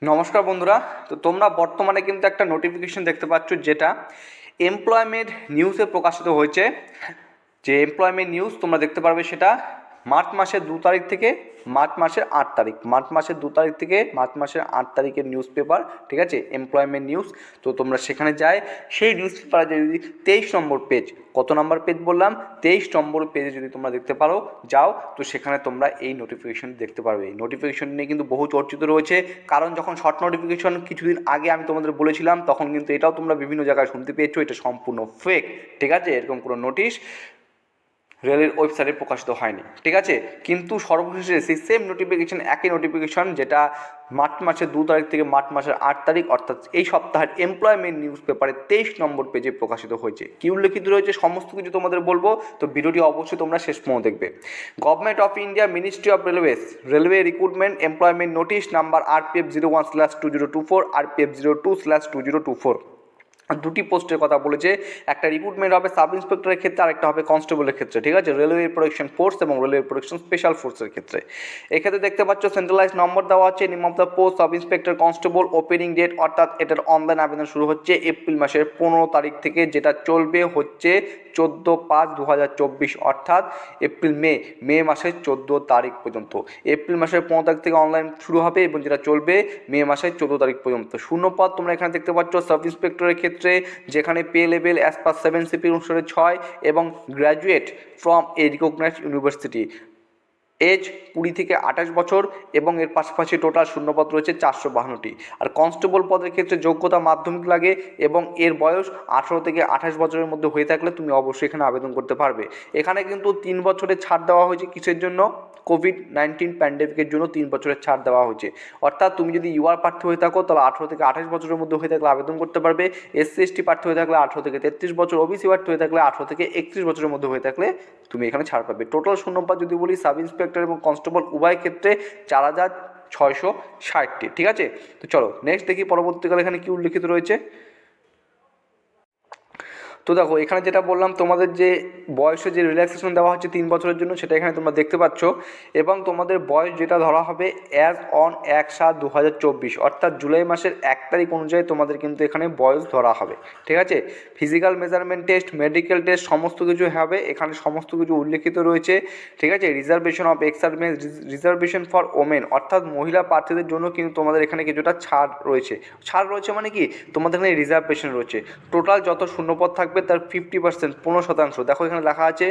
নমস্কার বন্ধুরা। তো তোমরা বর্তমানে কিন্তু একটা নোটিফিকেশন দেখতে পাচ্ছ, যেটা এমপ্লয়মেন্ট নিউজে প্রকাশিত হয়েছে। যে এমপ্লয়মেন্ট নিউজ তোমরা দেখতে পারবে, সেটা মার্চ মাসের 2 তারিখ থেকে মার্চ মাসের 8 তারিখ, মার্চ মাসের 2 তারিখ থেকে মার্চ মাসের 8 তারিখের নিউজ পেপার, ঠিক আছে, এমপ্লয়মেন্ট নিউজ। তো তোমরা সেখানে যায়, সেই নিউজ পেপারে যদি 23 নম্বর পেজ, কত নম্বর পেজ বললাম, 23 নম্বর পেজে যদি তোমরা দেখতে পারো যাও, তো সেখানে তোমরা এই নোটিফিকেশন দেখতে পারবে। এই নোটিফিকেশন নিয়ে কিন্তু বহু চর্চিত রয়েছে, কারণ যখন শর্ট নোটিফিকেশন কিছুদিন আগে আমি তোমাদের বলেছিলাম, তখন কিন্তু এটাও তোমরা বিভিন্ন জায়গায় শুনতে পেয়েছো এটা সম্পূর্ণ ফেক, ঠিক আছে, এরকম কোনো নোটিশ রেলের ওয়েবসাইটে প্রকাশিত হয়নি, ঠিক আছে। কিন্তু সর্বশেষে সেই সেম নোটিফিকেশন, একই নোটিফিকেশন, যেটা মার্চ মাসের 2 তারিখ থেকে মার্চ মাসের 8 তারিখ, অর্থাৎ এই সপ্তাহের এমপ্লয়মেন্ট নিউজ পেপারে 23 নম্বর পেজে প্রকাশিত হয়েছে। কী উল্লেখিত রয়েছে সমস্ত কিছু তোমাদের বলবো, তো ভিডিওটি অবশ্যই তোমরা শেষ পর্যন্ত দেখবে। Government of India, ministry of railways, railway recruitment employment notice number RPF 01/2024, RPF 02/2024। দুটি পোস্টের কথা বলেছে, একটা রিক্রুটমেন্ট হবে সাব ইন্সপেক্টরের ক্ষেত্রে, আরেকটা হবে কনস্টেবলের ক্ষেত্রে, ঠিক আছে, রেলওয়ে প্রোটেকশন ফোর্স এবং রেলওয়ে প্রোটেকশন স্পেশাল ফোর্সের ক্ষেত্রে। এক্ষেত্রে দেখতে পাচ্ছ সেন্ট্রালাইজ নম্বর দেওয়া আছে, name of the post sub inspector constable, opening date, অর্থাৎ এটার অনলাইন আবেদন শুরু হচ্ছে এপ্রিল মাসের 15 তারিখ থেকে, যেটা চলবে হচ্ছে 14/5/2024, অর্থাৎ মে মাসের 14 তারিখ পর্যন্ত। এপ্রিল মাসের 15 তারিখ থেকে অনলাইন শুরু হবে এবং যেটা চলবে মে মাসের 14 তারিখ পর্যন্ত। শূন্যপদ তোমরা এখানে দেখতে পাচ্ছ সাব ইন্সপেক্টরের ক্ষেত্রে, যেখানে pay level as per 7CP অনুসারে 6 এবং graduate from a recognised university, age 20 থেকে 28 বছর, এবং এর পাশাপাশি টোটাল শূন্যপদ রয়েছে 452টি। আর কনস্টেবল পদের ক্ষেত্রে যোগ্যতা মাধ্যমিক লাগে এবং এর বয়স 18 থেকে 28 বছরের মধ্যে হয়ে থাকলে তুমি অবশ্যই এখানে আবেদন করতে পারবে। এখানে কিন্তু 3 বছরের ছাড় দেওয়া হয়েছে, কিসের জন্য? কোভিড-19 প্যান্ডেমিকের জন্য 3 বছরের ছাড় দেওয়া হয়েছে। অর্থাৎ তুমি যদি ইউআর প্রার্থী হয়ে থাকো তাহলে 18 থেকে 28 বছরের মধ্যে হয়ে থাকলে আবেদন করতে পারবে। SC/ST প্রার্থী হয়ে থাকলে 18 থেকে 33 বছর, OBC প্রার্থী হয়ে থাকলে 18 থেকে 31 বছরের মধ্যে হয়ে থাকলে তুমি এখানে ছাড় পাবে। টোটাল শূন্যপদ যদি বলি সাব ইন্সপেক্টর এবং কনস্টেবল উভয় ক্ষেত্রে 4660টি, ঠিক আছে। তো চলো নেক্সট দেখি পরবর্তীকালে এখানে কি উল্লেখিত রয়েছে। তো দেখো এখানে যেটা বললাম, তোমাদের যে বয়সে যে রিল্যাক্সেশন দেওয়া হচ্ছে 3 বছরের জন্য, সেটা এখানে তোমরা দেখতে পাচ্ছ, এবং তোমাদের বয়স যেটা ধরা হবে অ্যাজ অন 1/7/2024, অর্থাৎ জুলাই মাসের 1 তারিখ অনুযায়ী তোমাদের কিন্তু এখানে বয়স ধরা হবে, ঠিক আছে। Physical measurement test, medical test সমস্ত কিছু হবে, এখানে সমস্ত কিছু উল্লেখিত রয়েছে, ঠিক আছে। Reservation of ex servicemen, reservation for women, অর্থাৎ মহিলা প্রার্থীদের জন্য কিন্তু তোমাদের এখানে কিছুটা ছাড় রয়েছে। মানে কি, তোমাদের এখানে রিজার্ভেশন রয়েছে। টোটাল যত শূন্যপদ থাকবে তার 50%, 15%, দেখো এখানে লেখা আছে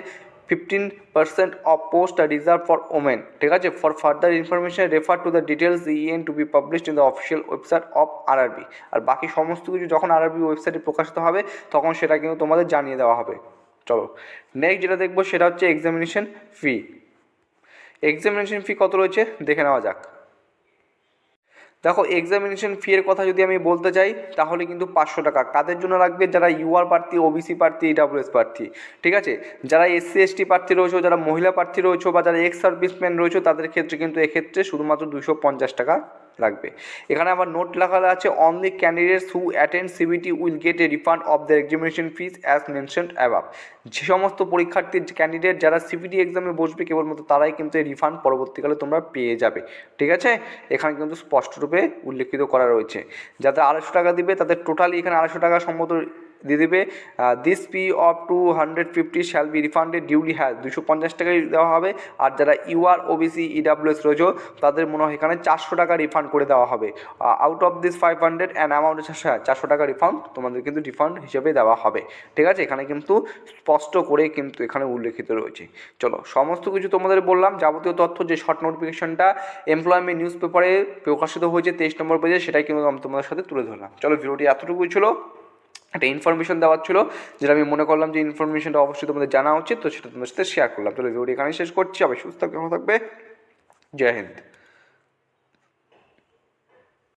15% অফ পোস্ট আর রিজার্ভ ফর ওমেন, ঠিক আছে। For further information refer to the details to be published in the official website of RRB। আর বাকি সমস্ত কিছু যখন RRB ওয়েবসাইটে প্রকাশিত হবে তখন সেটা কিন্তু তোমাদের জানিয়ে দেওয়া হবে। চলো নেক্সট যেটা দেখবো সেটা হচ্ছে এক্সামিনেশন ফি। এক্সামিনেশন ফি কত রয়েছে দেখে নেওয়া যাক। দেখো এক্সামিনেশন ফি এর কথা যদি আমি বলতে চাই তাহলে কিন্তু 500 টাকা কাদের জন্য লাগবে? যারা ইউআর প্রার্থী, OBC প্রার্থী, EWS প্রার্থী, ঠিক আছে। যারা SC/ST প্রার্থী রয়েছে, যারা মহিলা প্রার্থী রয়েছে, বা যারা এক্স সার্ভিসম্যান রয়েছে, তাদের ক্ষেত্রে কিন্তু এক্ষেত্রে শুধুমাত্র 250 টাকা লাগবে। এখানে আবার নোট লেখা আছে only candidates who attend CBT will get a refund of the examination fees as mentioned above. যে সমস্ত পরীক্ষার্থীর ক্যান্ডিডেট যারা CBT এক্সামে বসবে কেবলমাত্র তারাই কিন্তু এই রিফান্ড পরবর্তীকালে তোমরা পেয়ে যাবে, ঠিক আছে। এখানে কিন্তু স্পষ্টরূপে উল্লেখিত করা রয়েছে। যাদের 250 টাকা দিবে তাদের টোটালি এখানে 250 টাকা সম্মত দিয়ে দেবে। This fee of 250 shall be refunded duly, হ্যাঁ 250 টাকাই দেওয়া হবে। আর যারা ইউআর, OBC, EWS রয়েছে তাদের মনে হয় এখানে 400 টাকা রিফান্ড করে দেওয়া হবে। Out of this 500 and amount 400 টাকা রিফান্ড তোমাদের কিন্তু রিফান্ড হিসেবে দেওয়া হবে, ঠিক আছে। এখানে কিন্তু স্পষ্ট করে কিন্তু এখানে উল্লেখিত রয়েছে। চলো সমস্ত কিছু তোমাদের বললাম, যাবতীয় তথ্য যে শর্ট নোটিফিকেশনটা এমপ্লয়মেন্ট নিউজ পেপারে প্রকাশিত হয়েছে 23 নম্বর পেজে, সেটাই কিন্তু আমি তোমাদের সাথে তুলে ধরলাম। চলো ভিডিওটি এতটুকুই ছিল, একটা ইনফরমেশন দেওয়ার ছিল, যেটা আমি মনে করলাম যে ইনফরমেশনটা অবশ্যই তোমাদের জানা উচিত, তো সেটা তোমাদের সাথে শেয়ার করলাম। চলো ভিডিওটি এখানেই শেষ করছি। সবাই সুস্থ থাকবে, ভালো থাকবে, জয় হিন্দ।